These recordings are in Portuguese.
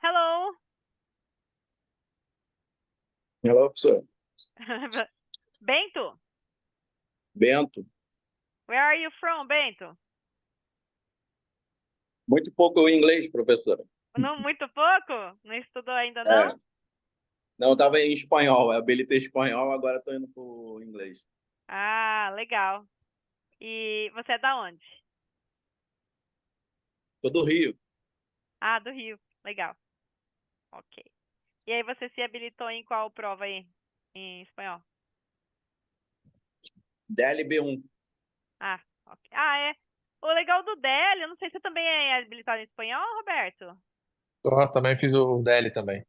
Hello. Hello, professor. Bento, Bento. where are you from, Bento? Muito pouco inglês, professora. Não, muito pouco? Não estudou ainda, É. não? Não, eu estava em espanhol, eu habilitei espanhol, agora estou indo para o inglês. Ah, legal. E você é da onde? Sou do Rio, Ah, do Rio. Legal. Ok. E aí você se habilitou em qual prova aí? Em espanhol? DLB1. Ah, ok. Ah, é. O legal do DEL, eu não sei se você também é habilitado em espanhol, Roberto? Também fiz o DL também.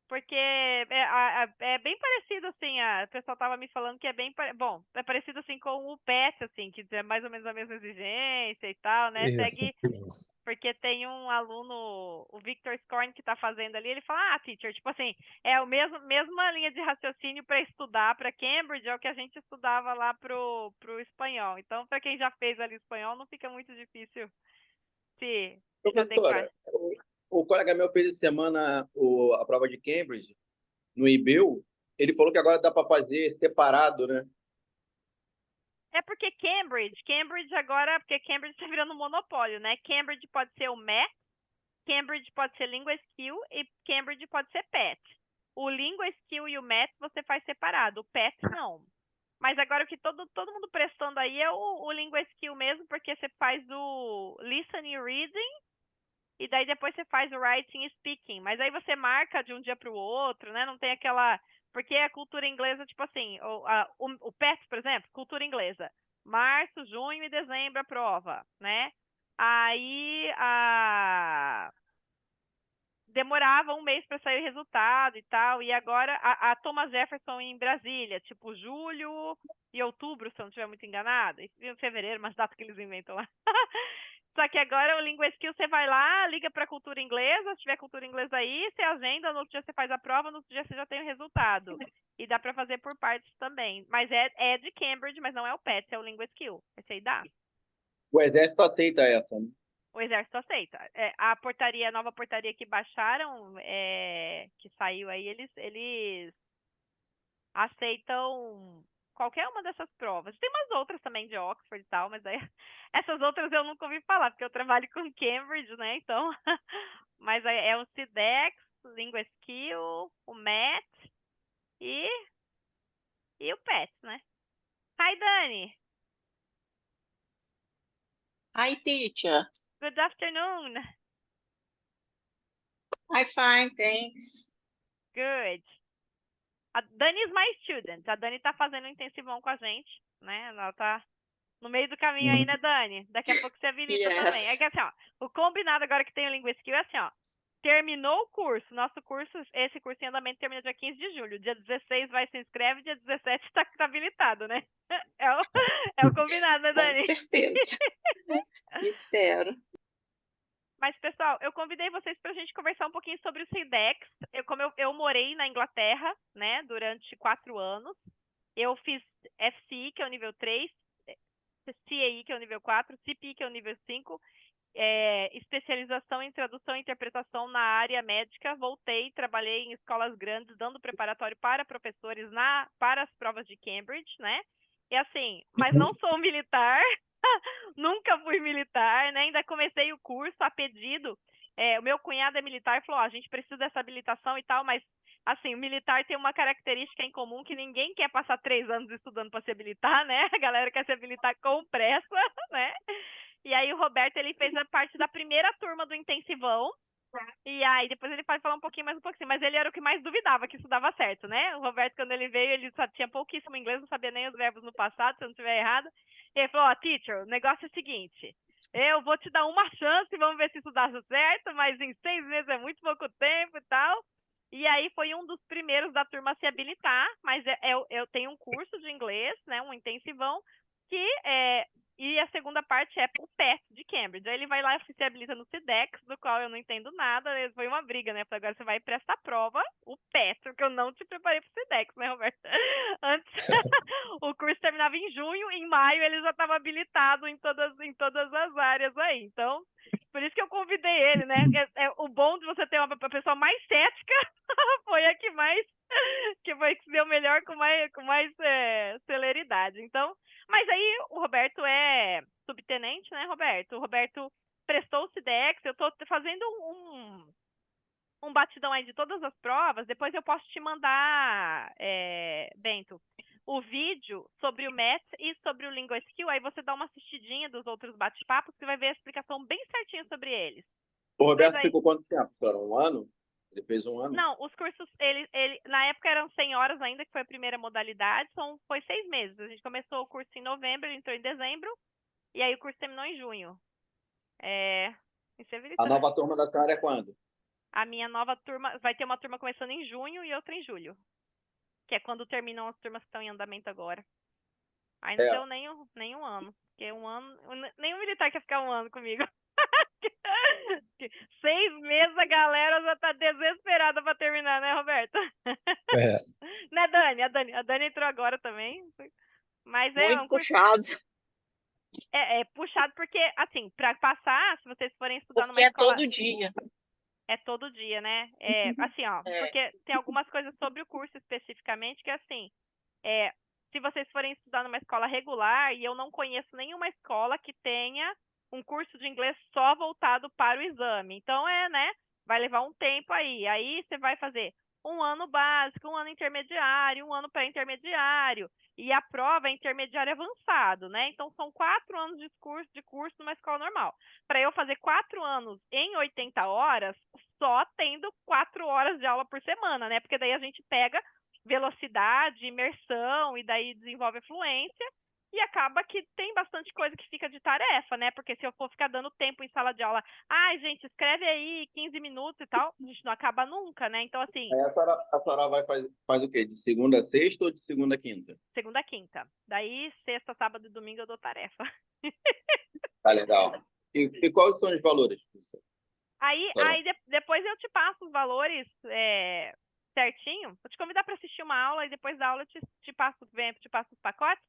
Porque é bem parecido, assim, o pessoal tava me falando que é bem, bom, é parecido, assim, com o PET, assim, que é mais ou menos a mesma exigência e tal, né? Isso, Segue, isso. porque tem um aluno, o Victor Scorn, que tá fazendo ali, ele fala, teacher, tipo assim, é a mesma linha de raciocínio para estudar para Cambridge, é o que a gente estudava lá pro espanhol. Então, para quem já fez ali espanhol, não fica muito difícil se adequar. Professora, o colega meu fez essa semana a prova de Cambridge, no IBEL. Ele falou que agora dá para fazer separado, né? É porque Cambridge agora, porque Cambridge está virando um monopólio, né? Cambridge pode ser o Math, Cambridge pode ser Língua Skill e Cambridge pode ser PET. O Língua Skill e o Math você faz separado, o PET não. Mas agora o que todo mundo prestando aí é o Língua Skill mesmo, porque você faz o Listening e Reading, e daí depois você faz o Writing e Speaking. Mas aí você marca de um dia para o outro, né? Não tem aquela... Porque a cultura inglesa, tipo assim, o PET, por exemplo, cultura inglesa. Março, junho e dezembro a prova, né? Aí demorava um mês para sair o resultado e tal. E agora a Thomas Jefferson em Brasília, tipo julho e outubro, se eu não estiver muito enganada. E fevereiro, mas data que eles inventam lá. Só que agora o Língua Skill você vai lá, liga para cultura inglesa, se tiver cultura inglesa aí, você agenda, no outro dia você faz a prova, no outro dia você já tem o resultado. E dá para fazer por partes também. Mas é de Cambridge, mas não é o PET, é o Língua Skill. Esse aí dá. O Exército aceita essa, né? O Exército aceita. A nova portaria que baixaram, que saiu aí, eles aceitam qualquer uma dessas provas. Tem umas outras também de Oxford e tal, mas aí, essas outras eu nunca ouvi falar, porque eu trabalho com Cambridge, né? Então, mas é o CDEX, Língua Skill, o Math e, e o PET, né? Hi, Dani. Hi, teacher. Good afternoon. I'm fine, thanks. Good. A Dani is my student. A Dani tá fazendo um intensivão com a gente, né? Ela tá no meio do caminho aí, né, Dani? Daqui a pouco você habilita também. É Yes. que assim, ó, o combinado agora que tem o Língua Skill é assim, ó. Terminou o curso. Nosso curso, esse curso em andamento termina dia 15 de julho. Dia 16 vai se inscreve, dia 17 tá habilitado, né? É o combinado, né, Com Dani? certeza. Espero. Mas, pessoal, eu convidei vocês para a gente conversar um pouquinho sobre o CIDEX. Como eu morei na Inglaterra, né, durante 4 anos. Eu fiz FCI, que é o nível 3, CAI, que é o nível 4, CPI, que é o nível 5, especialização em tradução e interpretação na área médica. Voltei, trabalhei em escolas grandes, dando preparatório para professores para as provas de Cambridge, né? E assim, mas não sou militar, nunca fui militar, né? Ainda comecei o curso a pedido. O meu cunhado é militar e falou, a gente precisa dessa habilitação e tal, mas assim, o militar tem uma característica em comum que ninguém quer passar 3 anos estudando para se habilitar, né? A galera quer se habilitar com pressa, né? E aí o Roberto, ele fez a parte da primeira turma do intensivão. E aí depois ele pode falar um pouquinho, mas ele era o que mais duvidava que isso dava certo, né? O Roberto, quando ele veio, ele só tinha pouquíssimo inglês, não sabia nem os verbos no passado, se eu não estiver errado. E ele falou, teacher, o negócio é o seguinte, eu vou te dar uma chance, vamos ver se isso dá certo, mas em 6 meses é muito pouco tempo e tal. E aí foi um dos primeiros da turma a se habilitar, mas eu tenho um curso de inglês, né, um intensivão, que e a segunda parte é o PET de Cambridge. Aí ele vai lá e se habilita no CIDEX, do qual eu não entendo nada. Foi uma briga, né? Falei, agora você vai para essa prova, o PET, porque eu não te preparei para o CIDEX, né, Roberto? Antes, o curso terminava em junho, em maio ele já estava habilitado em todas as áreas aí. Então, Por isso que eu convidei ele, né? O bom de você ter uma pessoa mais cética foi a que mais que foi que se deu melhor com mais celeridade. Então, mas aí o Roberto é subtenente, né, Roberto? O Roberto prestou o SIDEX, eu tô fazendo um batidão aí de todas as provas, depois eu posso te mandar, Bento, o vídeo sobre o MET e sobre o LinguaSkill, aí você dá uma assistidinha dos outros bate-papos, que vai ver a explicação bem certinha sobre eles. O Mas Roberto aí, ficou quanto tempo, senhora? Um ano? Ele fez um ano? não, os cursos, ele na época eram 100 horas ainda, que foi a primeira modalidade, foi 6 meses. A gente começou o curso em novembro, ele entrou em dezembro, e aí o curso terminou em junho. Isso é A verdade. nova turma da senhora é quando? A minha nova turma, vai ter uma turma começando em junho e outra em julho, que é quando terminam as turmas que estão em andamento agora. Aí não É, deu nem um ano, porque um ano, nenhum militar quer ficar um ano comigo. 6 meses a galera já tá desesperada pra terminar, né, Roberto? É. Né, Dani? A Dani entrou agora também. Mas é Muito um curso. puxado, É puxado porque, assim, pra passar, se vocês forem estudar porque numa é escola. todo dia. É todo dia, né? Assim, ó, É. porque tem algumas coisas sobre o curso especificamente que, assim, se vocês forem estudar numa escola regular, e eu não conheço nenhuma escola que tenha um curso de inglês só voltado para o exame. Então, né? Vai levar um tempo aí. Aí você vai fazer um ano básico, um ano intermediário, um ano pré-intermediário. E a prova é intermediário avançado, né? Então, são 4 anos de curso numa escola normal. Para eu fazer 4 anos em 80 horas, só tendo 4 horas de aula por semana, né? Porque daí a gente pega velocidade, imersão, e daí desenvolve a fluência, e acaba que tem bastante coisa que fica de tarefa, né? Porque se eu for ficar dando tempo em sala de aula, ai, gente, escreve aí 15 minutos e tal, a gente não acaba nunca, né? Então, assim, aí a senhora vai faz o quê? De segunda a sexta ou de segunda a quinta? segunda a quinta. Daí, sexta, sábado e domingo eu dou tarefa. Tá legal. E quais são os valores, professor? Aí depois eu te passo os valores certinho. Vou te convidar para assistir uma aula e depois da aula eu te passo os pacotes.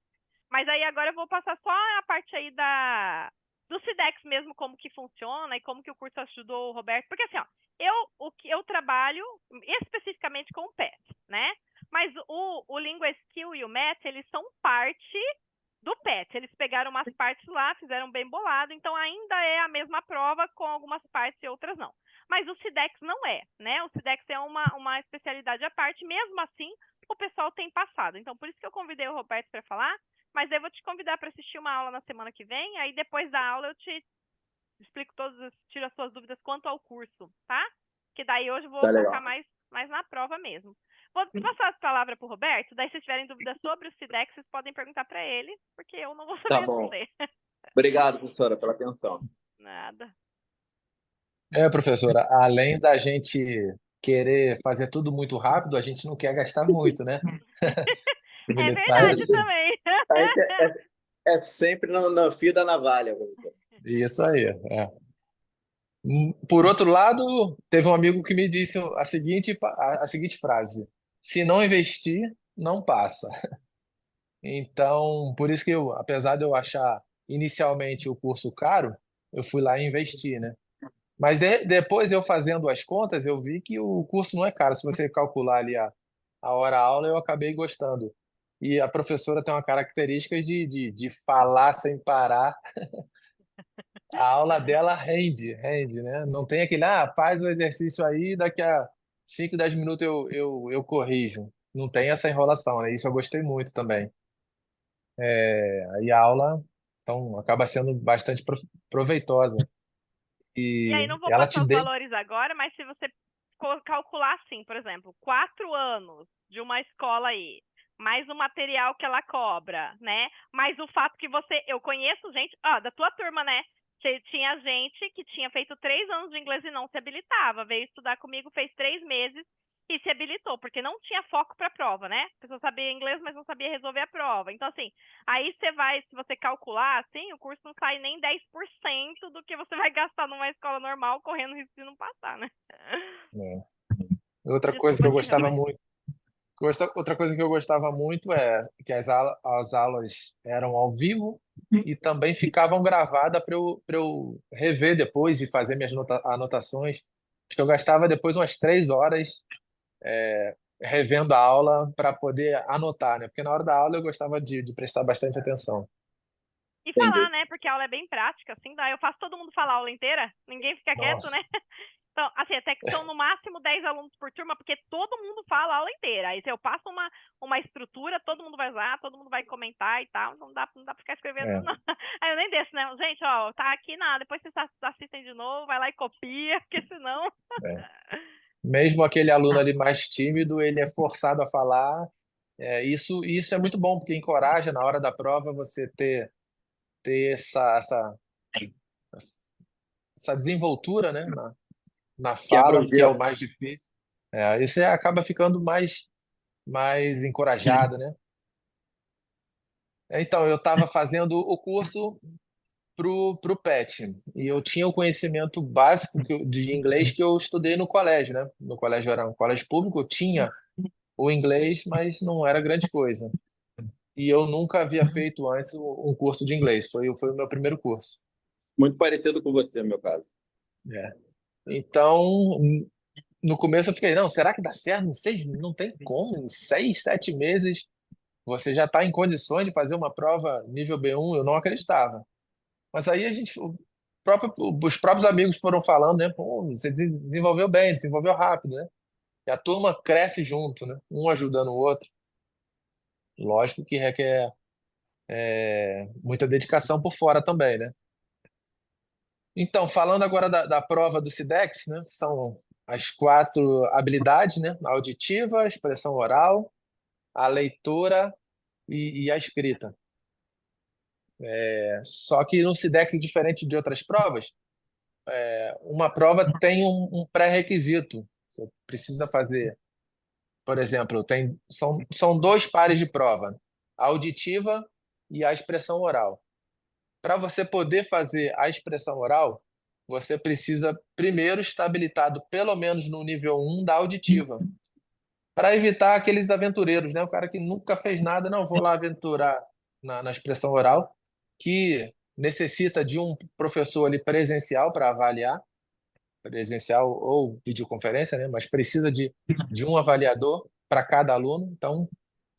Mas aí agora eu vou passar só a parte aí do SIDEX mesmo, como que funciona e como que o curso ajudou o Roberto. Porque assim, ó, eu trabalho especificamente com o PET, né? Mas o LinguaSkill e o MET, eles são parte do PET. Eles pegaram umas partes lá, fizeram bem bolado, então ainda é a mesma prova com algumas partes e outras não. Mas o SIDEX não é, né? O SIDEX é uma especialidade à parte, mesmo assim o pessoal tem passado. Então por isso que eu convidei o Roberto para falar, mas eu vou te convidar para assistir uma aula na semana que vem, aí depois da aula eu te explico tiro as suas dúvidas quanto ao curso, tá? Que daí hoje eu vou Tá focar legal. mais na prova mesmo. Vou passar a palavra para o Roberto, daí se tiverem dúvidas sobre o SIDEX, vocês podem perguntar para ele, porque eu não vou saber Tá bom. responder. Obrigado, professora, pela atenção. Nada. Professora, além da gente querer fazer tudo muito rápido, a gente não quer gastar muito, né? É Militar é verdade assim. também. A gente é sempre no fio da navalha, professor. Isso aí. Por outro lado, teve um amigo que me disse a seguinte frase: se não investir, não passa. Então, por isso que eu, apesar de eu achar inicialmente o curso caro, eu fui lá e investi, né? Mas depois eu fazendo as contas, eu vi que o curso não é caro. Se você calcular ali a hora-aula, eu acabei gostando. E a professora tem uma característica de falar sem parar. A aula dela rende, né? Não tem aquele, faz o exercício aí, daqui a 5, 10 minutos eu corrijo. Não tem essa enrolação, né? Isso eu gostei muito também. Aí a aula, então, acaba sendo bastante proveitosa. E aí E não vou ela te passar os dê. valores agora, mas se você calcular assim, por exemplo, 4 anos de uma escola aí, mais o material que ela cobra, né? Mais o fato que eu conheço gente, da tua turma, né? Tinha gente que tinha feito 3 anos de inglês e não se habilitava, veio estudar comigo, fez 3 meses e se habilitou, porque não tinha foco para a prova, né? A pessoa sabia inglês, mas não sabia resolver a prova. Então, assim, aí se você calcular, assim, o curso não sai nem 10% do que você vai gastar numa escola normal, correndo risco de não passar, né? Né? Outra coisa que Desculpa eu te gostava interromper. muito, Outra coisa que eu gostava muito é que as aulas eram ao vivo e também ficavam gravadas para eu rever depois e fazer minhas anotações. Acho que eu gastava depois umas 3 horas revendo a aula para poder anotar, né? Porque na hora da aula eu gostava de prestar bastante atenção. E falar, Entendi. né? Porque a aula é bem prática, assim, daí eu faço todo mundo falar a aula inteira, ninguém fica quieto, né? Nossa, Então, assim, até que são no máximo 10 alunos por turma, porque todo mundo fala a aula inteira. Aí se eu passo uma estrutura, todo mundo vai usar, todo mundo vai comentar e tal. Não dá pra ficar escrevendo, é, não. Aí eu nem desço, né? Gente, ó, tá aqui nada. Depois vocês assistem de novo, vai lá e copia, porque senão. é. Mesmo aquele aluno ali mais tímido, ele é forçado a falar. Isso é muito bom, porque encoraja na hora da prova você ter essa desenvoltura, né, na Quebra o fala, que é o gelo. mais difícil. Aí você acaba ficando mais encorajado, né? Então, eu estava fazendo o curso pro PET e eu tinha o conhecimento básico de inglês que eu estudei no colégio, né? No colégio era um colégio público, eu tinha o inglês, mas não era grande coisa. E eu nunca havia feito antes um curso de inglês, foi o meu primeiro curso. Muito parecido com você, no meu caso. É. Então, no começo eu fiquei, não, será que dá certo? Não tem como, em 6, 7 meses você já está em condições de fazer uma prova nível B1, eu não acreditava. Mas aí os próprios amigos foram falando, né? Pô, você desenvolveu bem, desenvolveu rápido, né? E a turma cresce junto, né? Um ajudando o outro. Lógico que requer muita dedicação por fora também, né? Então, falando agora da prova do SIDEX, né? São as 4 habilidades, né? A auditiva, a expressão oral, a leitura e a escrita. Só que no SIDEX, diferente de outras provas, uma prova tem um pré-requisito. Você precisa fazer, por exemplo, são 2 pares de prova, a auditiva e a expressão oral. Para você poder fazer a expressão oral, você precisa primeiro estar habilitado pelo menos no nível 1 da auditiva, para evitar aqueles aventureiros, né? O cara que nunca fez nada, não, vou lá aventurar na expressão oral, que necessita de um professor ali presencial para avaliar, presencial ou videoconferência, né? Mas precisa de um avaliador para cada aluno, então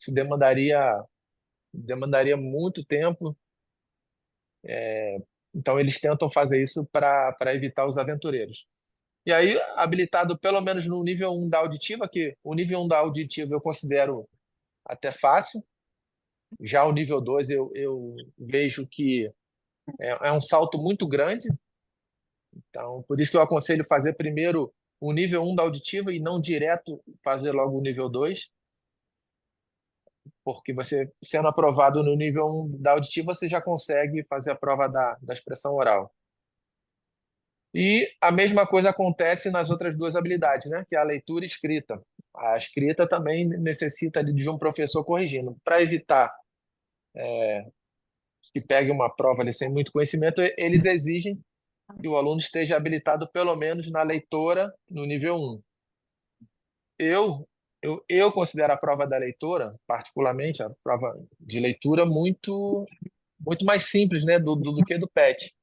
isso demandaria muito tempo. Então eles tentam fazer isso para evitar os aventureiros. E aí, habilitado pelo menos no nível 1 da auditiva, que o nível 1 da auditiva eu considero até fácil. Já o nível 2 eu vejo que é um salto muito grande. Então, por isso que eu aconselho fazer primeiro o nível 1 da auditiva e não direto fazer logo o nível 2, porque você, sendo aprovado no nível 1 da auditiva, você já consegue fazer a prova da expressão oral. E a mesma coisa acontece nas outras 2 habilidades, né? Que é a leitura e escrita. A escrita também necessita de um professor corrigindo. Para evitar que pegue uma prova ali sem muito conhecimento, eles exigem que o aluno esteja habilitado pelo menos na leitora no nível 1. Eu, eu considero a prova da leitura, particularmente, a prova de leitura muito mais simples, né, do que do PET.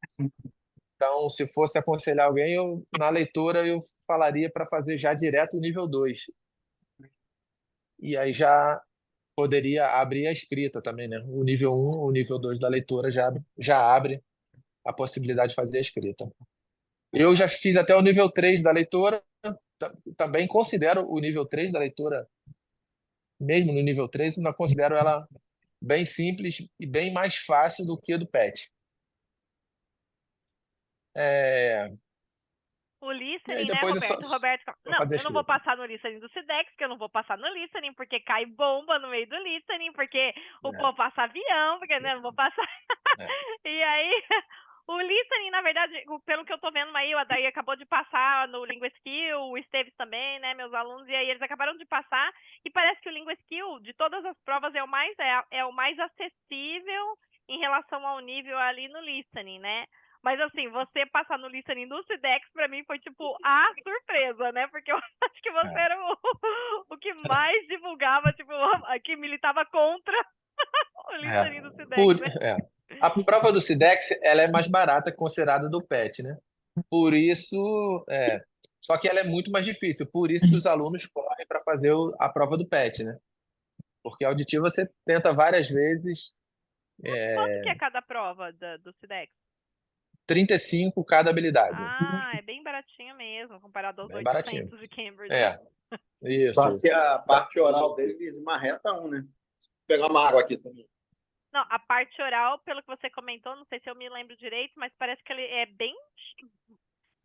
Então, se fosse aconselhar alguém, na leitura eu falaria para fazer já direto o nível 2. E aí já poderia abrir a escrita também, né? O nível 1, o nível 2 da leitura já abre a possibilidade de fazer a escrita. Eu já fiz até o nível 3 da leitura, também considero o nível 3 da leitura, mesmo no nível 3, ainda considero ela bem simples e bem mais fácil do que a do PET. É, O e aí listening, né, depois é Roberto? Roberto, só não, fazer a eu não vou escrita. passar no listening do SIDEX, que eu não vou passar no listening, porque cai bomba no meio do listening, porque o É, povo passa avião, porque né, eu não vou passar. é. E aí, o listening, na verdade, pelo que eu tô vendo aí, o Adair acabou de passar no LinguaSkill, o Esteves também, né, meus alunos, e aí eles acabaram de passar, e parece que o LinguaSkill, de todas as provas, é o mais acessível em relação ao nível ali no listening, né? Mas assim, você passar no listening do SIDEX, pra mim, foi tipo a surpresa, né? Porque eu acho que você era o que mais divulgava, tipo, que militava contra o listening do SIDEX, né? A prova do SIDEX, ela é mais barata considerada do PET, né? Por isso, só que ela é muito mais difícil. Por isso que os alunos correm para fazer a prova do PET, né? Porque auditivo você tenta várias vezes, Quanto que é cada prova do SIDEX? 35 cada habilidade. Ah, é bem baratinho mesmo, comparado aos Bem baratinho. 800 de Cambridge, né? Isso, Só que a parte oral dele marreta né? Vou pegar uma água aqui. Não, a parte oral, pelo que você comentou, não sei se eu me lembro direito, mas parece que ele é bem...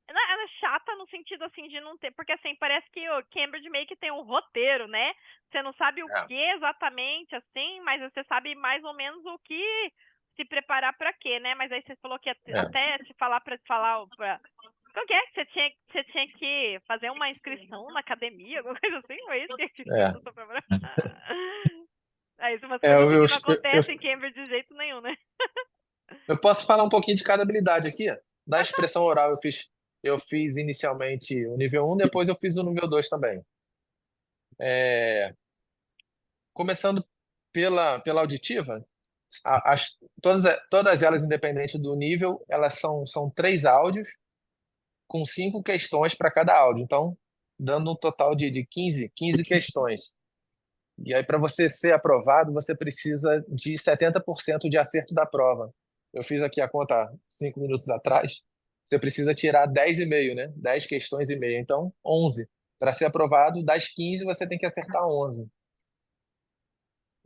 Ela é chata no sentido, assim, de não ter... Porque, assim, parece que o Cambridge meio que tem um roteiro, né? Você não sabe o que exatamente, assim, mas você sabe mais ou menos o que se preparar para quê, né? Mas aí você falou que até te falar para falar... Como que é? Você tinha que fazer uma inscrição na academia, alguma coisa assim? Foi isso que eu tô preparando? Aí, umas coisas assim que não acontecem em Cambridge de jeito nenhum, né? Eu posso falar um pouquinho de cada habilidade aqui. Da expressão oral, eu fiz inicialmente o nível 1, depois eu fiz o nível 2 também. Começando pela auditiva, todas elas, independente do nível, elas são 3 áudios com 5 questões para cada áudio. Então, dando um total de 15 questões. E aí, para você ser aprovado, você precisa de 70% de acerto da prova. Eu fiz aqui a conta 5 minutos atrás. Você precisa tirar 10,5, né? 10 questões e meia. Então, 11. Para ser aprovado, das 15, você tem que acertar 11.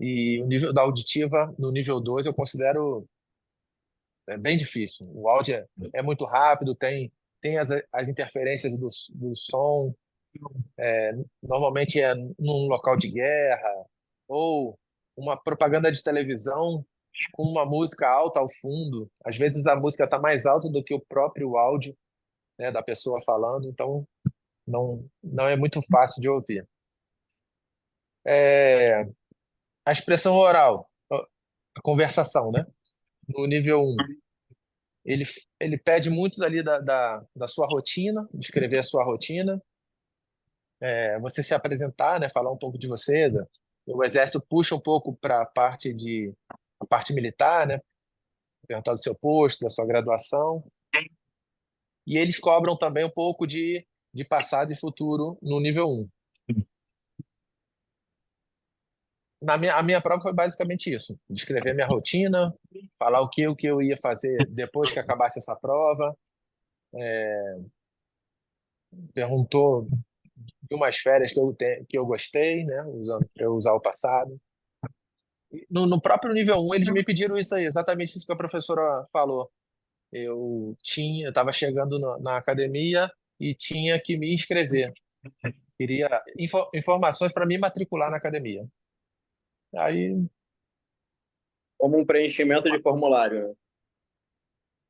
E o nível da auditiva, no nível 2, eu considero bem difícil. O áudio é muito rápido, tem as interferências do som. Normalmente é num local de guerra ou uma propaganda de televisão com uma música alta ao fundo. Às vezes a música está mais alta do que o próprio áudio, né, da pessoa falando, então não é muito fácil de ouvir. A expressão oral, a conversação, né? No nível 1, ele pede muito ali da sua rotina, descrever a sua rotina, você se apresentar, né, falar um pouco de você. O exército puxa um pouco para a parte militar, né, perguntar do seu posto, da sua graduação. E eles cobram também um pouco de passado e futuro no nível 1. A minha prova foi basicamente isso: descrever minha rotina, falar o que eu ia fazer depois que acabasse essa prova. Perguntou de umas férias que eu gostei, né, para eu usar o passado. No próprio nível 1, eles me pediram isso aí, exatamente isso que a professora falou. Eu estava chegando na academia e tinha que me inscrever. Queria informações para me matricular na academia. Aí, Como um preenchimento de formulário,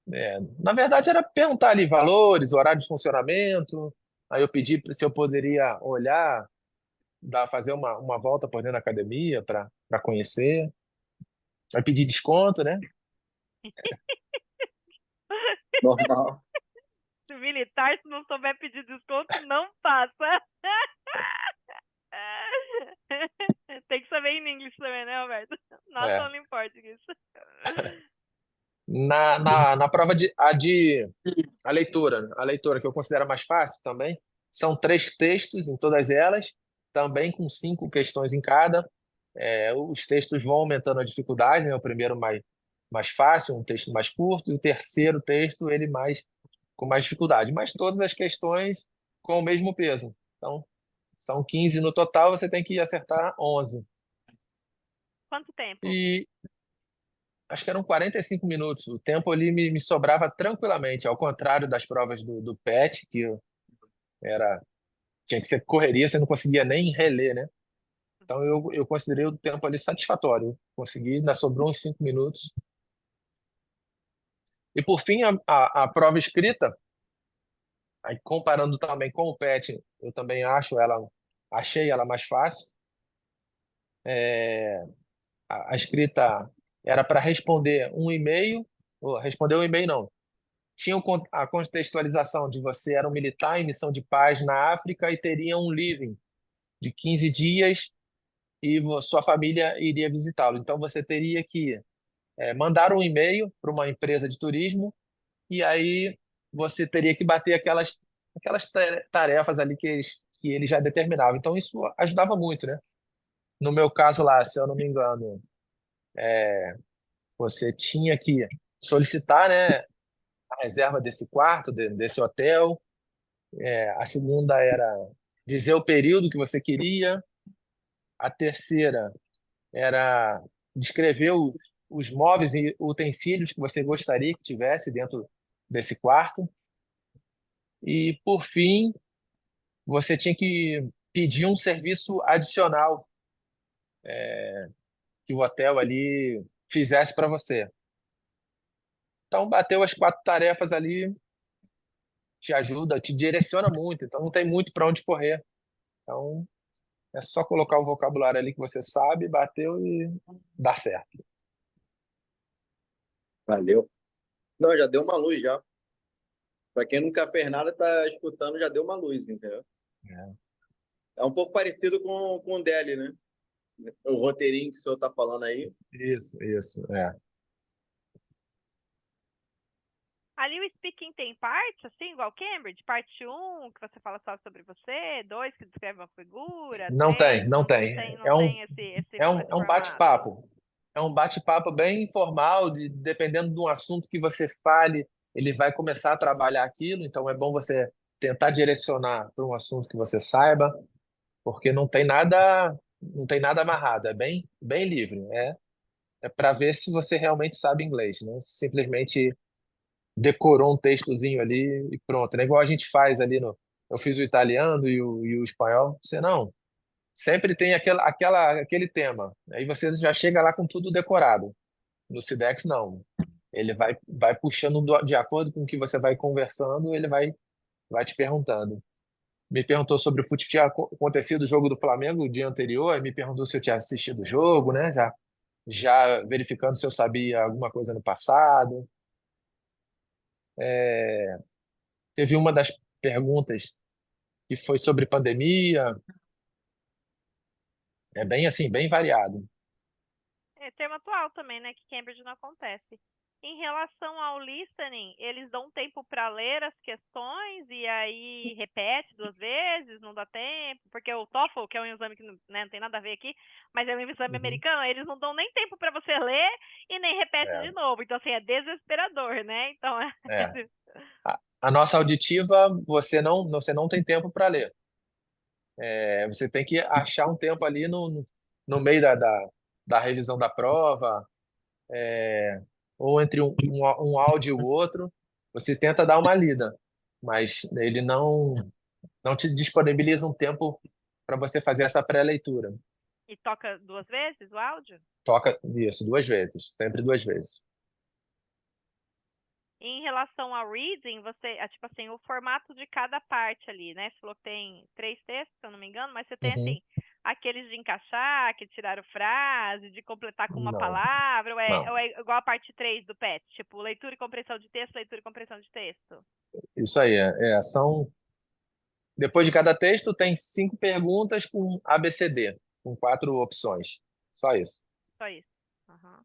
né? na verdade, era perguntar ali valores, horário de funcionamento. Aí eu pedi se eu poderia olhar, fazer uma volta por dentro da academia para conhecer. Aí pedi desconto, né? Normal. Se militar, se não souber pedir desconto, não passa. Tem que saber em inglês também, né, Roberto? Not É. only in Portuguese. Na prova a leitura, né? A leitura que eu considero mais fácil também, são 3 textos em todas elas, também com 5 questões em cada. Os textos vão aumentando a dificuldade, né? O primeiro mais fácil, um texto mais curto, e o terceiro texto com mais dificuldade, mas todas as questões com o mesmo peso. Então, são 15 no total, você tem que acertar 11. Quanto tempo? E acho que eram 45 minutos. O tempo ali me sobrava tranquilamente, ao contrário das provas do PET, era tinha que ser correria, você não conseguia nem reler, né? Então eu considerei o tempo ali satisfatório. Consegui, ainda sobrou uns 5 minutos. E por fim, a prova escrita, aí comparando também com o PET, eu também achei ela mais fácil. A escrita era para responder um e-mail, ou responder um e-mail não, tinha a contextualização de você era um militar em missão de paz na África e teria um living de 15 dias e sua família iria visitá-lo. Então você teria que mandar um e-mail para uma empresa de turismo e aí você teria que bater aquelas tarefas ali que eles já determinavam. Então isso ajudava muito, né? No meu caso lá, se eu não me engano, você tinha que solicitar, né, a reserva desse quarto, desse hotel. A segunda era dizer o período que você queria. A terceira era descrever os móveis e utensílios que você gostaria que tivesse dentro desse quarto. E, por fim, você tinha que pedir um serviço adicional que o hotel ali fizesse para você. Então, bateu as 4 tarefas ali, te ajuda, te direciona muito. Então, não tem muito para onde correr. Então, é só colocar o vocabulário ali que você sabe, bateu e dá certo. Valeu. Não, já deu uma luz já. Para quem nunca fez nada, tá escutando, já deu uma luz, entendeu? É. É um pouco parecido com o Deli, né? O roteirinho que o senhor tá falando aí. Isso. Ali o speaking tem partes, assim, igual Cambridge? Parte um que você fala só sobre você, 2 que descreve uma figura, Não 3 tem, não tem. não tem esse É um formato. bate-papo. É um bate-papo bem informal, dependendo do assunto que você fale, ele vai começar a trabalhar aquilo, então é bom você tentar direcionar para um assunto que você saiba, porque não tem nada amarrado, é bem livre. É para ver se você realmente sabe inglês, não simplesmente decorou um textozinho ali e pronto. Não é igual a gente faz ali no. Eu fiz o italiano e o espanhol, você não. Sempre tem aquele tema. Aí você já chega lá com tudo decorado. No Cidex, não. Ele vai puxando de acordo com o que você vai conversando, ele vai te perguntando. Me perguntou sobre o futebol, tinha acontecido o jogo do Flamengo o dia anterior, aí me perguntou se eu tinha assistido o jogo, né? Já verificando se eu sabia alguma coisa no passado. Teve uma das perguntas que foi sobre pandemia. É bem assim, bem variado. É termo atual também, né? Que Cambridge não acontece. Em relação ao listening, eles dão tempo para ler as questões e aí repete 2 vezes, não dá tempo, porque o TOEFL, que é um exame que não tem nada a ver aqui, mas é um exame Uhum. americano, eles não dão nem tempo para você ler e nem repete de É, novo. Então, assim, é desesperador, né? Então, é. A nossa auditiva, você não tem tempo para ler. Você tem que achar um tempo ali no meio da revisão da prova, ou entre um áudio e o outro, você tenta dar uma lida, mas ele não te disponibiliza um tempo para você fazer essa pré-leitura. e toca 2 vezes o áudio? Toca isso 2 vezes, sempre 2 vezes. Em relação ao reading, tipo assim, o formato de cada parte ali, né? Você falou que tem 3 textos, se eu não me engano, mas você tem, Uhum. assim, aqueles de encaixar, que tiraram frase, de completar com uma Não, palavra, ou não. é igual a parte 3 do PET, tipo, leitura e compreensão de texto, leitura e compreensão de texto. Isso aí, depois de cada texto tem 5 perguntas com ABCD, com 4 opções. Só isso. Só isso. Aham.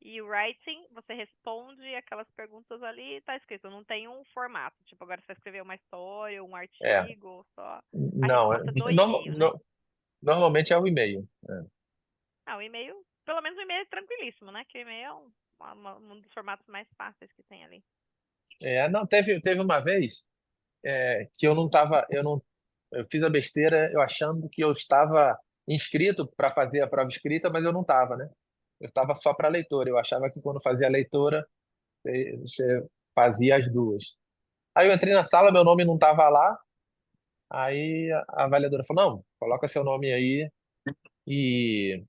E o writing, você responde aquelas perguntas ali e tá escrito. Não tem um formato. Tipo, agora você vai escrever uma história, um É, artigo, só a não, resposta do e-mail, né? normalmente é o e-mail. Ah, o e-mail, pelo menos o e-mail é tranquilíssimo, né? Que o e-mail é um dos formatos mais fáceis que tem ali. Não, teve uma vez que eu não estava, eu fiz a besteira eu achando que eu estava inscrito para fazer a prova escrita, mas eu não estava, né? Eu estava só para leitora. Eu achava que quando fazia a leitora, você fazia as duas. Aí eu entrei na sala, meu nome não estava lá. Aí a avaliadora falou: não, coloca seu nome aí e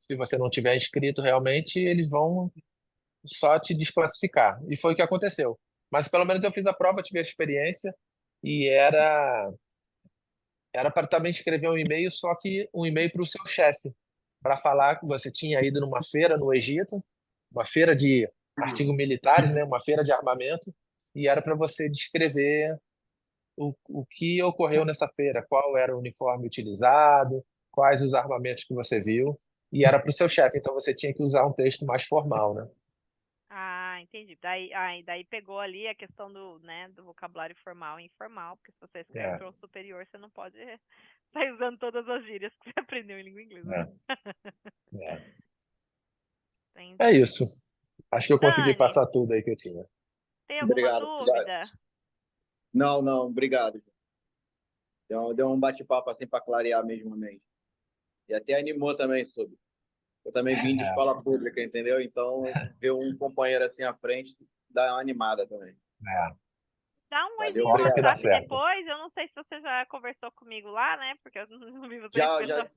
se você não tiver inscrito realmente, eles vão só te desclassificar. E foi o que aconteceu. Mas pelo menos eu fiz a prova, tive a experiência e era para também escrever um e-mail, só que um e-mail para o seu chefe, para falar que você tinha ido numa feira no Egito, uma feira de artigos militares, né? Uma feira de armamento, e era para você descrever o que ocorreu nessa feira, qual era o uniforme utilizado, quais os armamentos que você viu, e era para o seu chefe, então você tinha que usar um texto mais formal, né? Ah, entendi. Daí pegou ali a questão do, né, do vocabulário formal e informal, porque se você escreve É, para o superior, você não pode sair usando todas as gírias que você aprendeu em língua inglesa, né? é, é. É Entendi. isso. Acho que eu consegui Dani, passar tudo aí que eu tinha. tem alguma Obrigado. dúvida? Não, não, obrigado. Deu um bate-papo assim para clarear mesmo a mente. E até animou também sobre. Eu também vim de É, escola pública, entendeu? Então, ver um companheiro assim à frente dá uma animada também. é. Dá um Valeu, oizinho no Bora que obrigado. dá WhatsApp certo. depois. Eu não sei se você já conversou comigo lá, né? Porque eu não vi você Já, responder. já,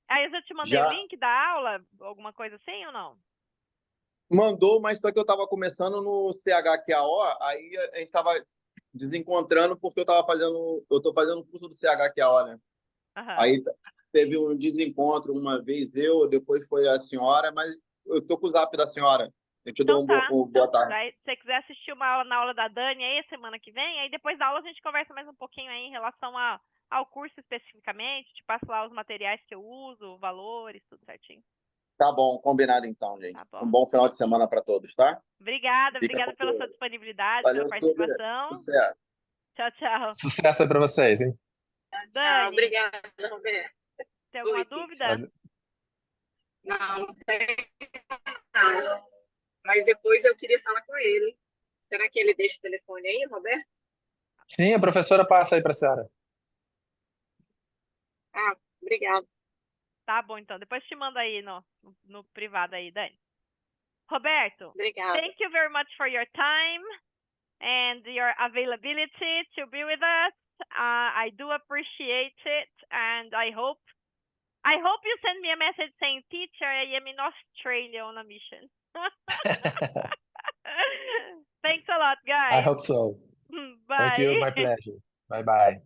Aí eu já te mandei o já link da aula, alguma coisa assim ou não? mandou, mas só que eu estava começando no CHQAO, aí a gente estava desencontrando porque eu estou fazendo um curso do CHQAO, né? Aham. Aí teve um desencontro uma vez depois foi a senhora, mas eu tô com o zap da senhora. Eu te Então dou tá. um boa tarde. Daí, se você quiser assistir uma aula na aula da Dani aí semana que vem, aí depois da aula a gente conversa mais um pouquinho aí em relação ao curso especificamente, te passo lá os materiais que eu uso, valores, tudo certinho. Tá bom, combinado então, gente. Tá Um bom. bom final de semana para todos, tá? Obrigada, Fica obrigada com pela sua Deus. disponibilidade, pela Valeu, super. participação. Sucesso. Tchau, tchau. Sucesso aí para vocês, hein? Tchau, Dani, obrigada, Roberto. tem alguma Oi, dúvida? teacher. Não, não tem nada. Mas depois eu queria falar com ele. Será que ele deixa o telefone aí, Roberto? Sim, a professora passa aí para a senhora. Ah, obrigada. Tá bom, então. Depois te mando aí no privado aí, Dani. Roberto, Obrigada. thank you very much for your time and your availability to be with us. I do appreciate it, and I hope you send me a message saying, "Teacher, I am in Australia on a mission." Thanks a lot, I guys. hope so. Thank you. My Bye. pleasure. Bye bye.